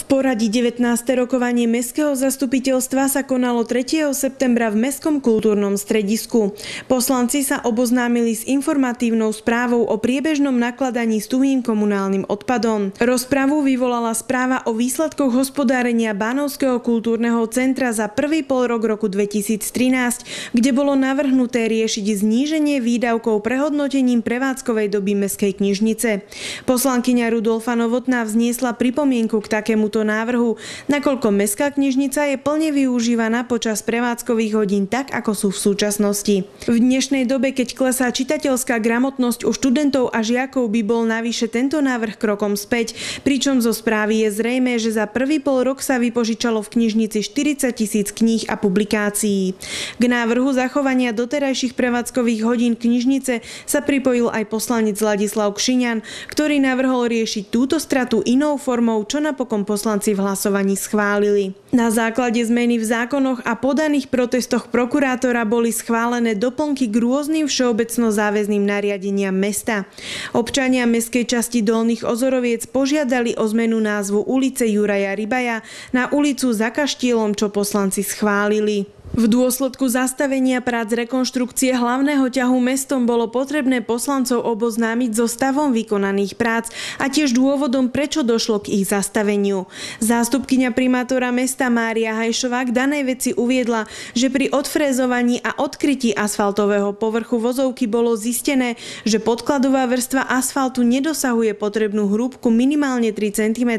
V poradí 19. rokovanie Mestského zastupiteľstva sa konalo 3. septembra v Mestskom kultúrnom stredisku. Poslanci sa oboznámili s informatívnou správou o priebežnom nakladaní s tuhým komunálnym odpadom. Rozpravu vyvolala správa o výsledkoch hospodárenia Bánovského kultúrneho centra za prvý polrok roku 2013, kde bolo navrhnuté riešiť zníženie výdavkov prehodnotením prevádzkovej doby Mestskej knižnice. Poslankyňa Rudolfa Novotná vzniesla pripomienku k takémuto návrhu, nakoľko Mestská knižnica je plne využívaná počas prevádzkových hodín tak, ako sú v súčasnosti. V dnešnej dobe, keď klesá čitateľská gramotnosť u študentov a žiakov, by bol navyše tento návrh krokom späť, pričom zo správy je zrejmé, že za prvý pol rok sa vypožičalo v knižnici 40 000 kníh a publikácií. K návrhu zachovania doterajších prevádzkových hodín knižnice sa pripojil aj poslanec Ladislav Kšiňan, ktorý navrhol riešiť túto stratu inou formou, čo napokon poslanci v hlasovaní schválili. Na základe zmeny v zákonoch a podaných protestoch prokurátora boli schválené doplnky k rôznym všeobecno záväzným nariadeniam mesta. Občania mestskej časti Dolných Ozoroviec požiadali o zmenu názvu ulice Juraja Rybaja na ulicu Za Kaštielom, čo poslanci schválili. V dôsledku zastavenia prác rekonštrukcie hlavného ťahu mestom bolo potrebné poslancov oboznámiť so stavom vykonaných prác a tiež dôvodom, prečo došlo k ich zastaveniu. Zástupkyňa primátora mesta Mária Hajšová k danej veci uviedla, že pri odfrézovaní a odkrytí asfaltového povrchu vozovky bolo zistené, že podkladová vrstva asfaltu nedosahuje potrebnú hrúbku minimálne 3 cm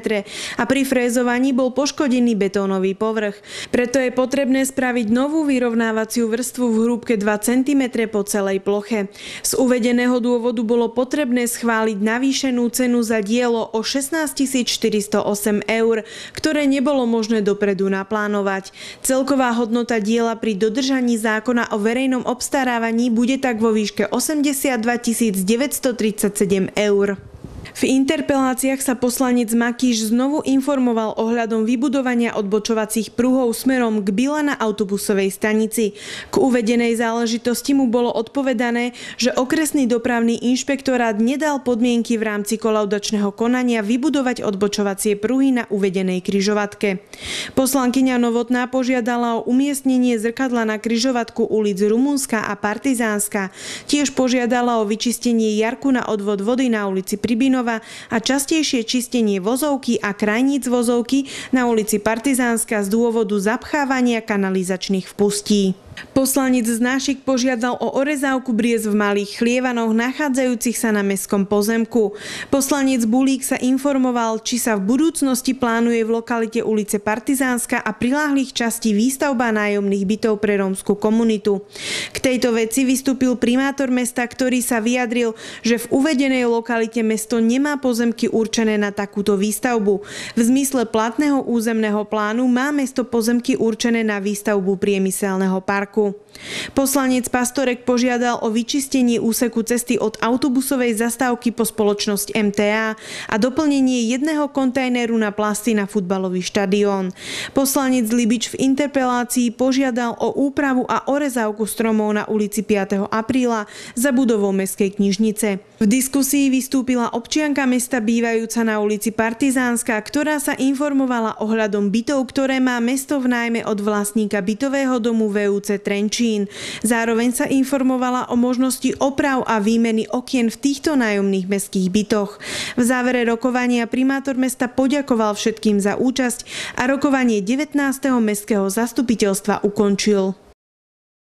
a pri frézovaní bol poškodený betónový povrch. Preto je potrebné spraviť novú vyrovnávaciu vrstvu v hrúbke 2 cm po celej ploche. Z uvedeného dôvodu bolo potrebné schváliť navýšenú cenu za dielo o 16 408 eur, ktoré nebolo možné dopredu naplánovať. Celková hodnota diela pri dodržaní zákona o verejnom obstarávaní bude tak vo výške 82 937 eur. V interpeláciách sa poslanec Makíš znovu informoval ohľadom vybudovania odbočovacích pruhov smerom k Bilana autobusovej stanici. K uvedenej záležitosti mu bolo odpovedané, že okresný dopravný inšpektorát nedal podmienky v rámci kolaudačného konania vybudovať odbočovacie pruhy na uvedenej križovatke. Poslankyňa Novotná požiadala o umiestnenie zrkadla na križovatku ulic Rumunská a Partizánska. Tiež požiadala o vyčistenie jarku na odvod vody na ulici Pribinova a častejšie čistenie vozovky a krajníc vozovky na ulici Partizánska z dôvodu zapchávania kanalizačných vpustí. Poslanec Znášik požiadal o orezávku briez v Malých Chlievanoch nachádzajúcich sa na mestskom pozemku. Poslanec Bulík sa informoval, či sa v budúcnosti plánuje v lokalite ulice Partizánska a priláhlých častí výstavba nájomných bytov pre rómsku komunitu. K tejto veci vystúpil primátor mesta, ktorý sa vyjadril, že v uvedenej lokalite mesto nemá pozemky určené na takúto výstavbu. V zmysle platného územného plánu má mesto pozemky určené na výstavbu priemyselného parku. Poslanec Pastorek požiadal o vyčistenie úseku cesty od autobusovej zastávky po spoločnosť MTA a doplnenie jedného kontajneru na plasty na futbalový štadión. Poslanec Libič v interpelácii požiadal o úpravu a orezávku stromov na ulici 5. apríla za budovou Mestskej knižnice. V diskusii vystúpila občianka mesta bývajúca na ulici Partizánska, ktorá sa informovala ohľadom bytov, ktoré má mesto v nájme od vlastníka bytového domu VUC Trenčín. Zároveň sa informovala o možnosti oprav a výmeny okien v týchto nájomných mestských bytoch. V závere rokovania primátor mesta poďakoval všetkým za účasť a rokovanie 19. mestského zastupiteľstva ukončil.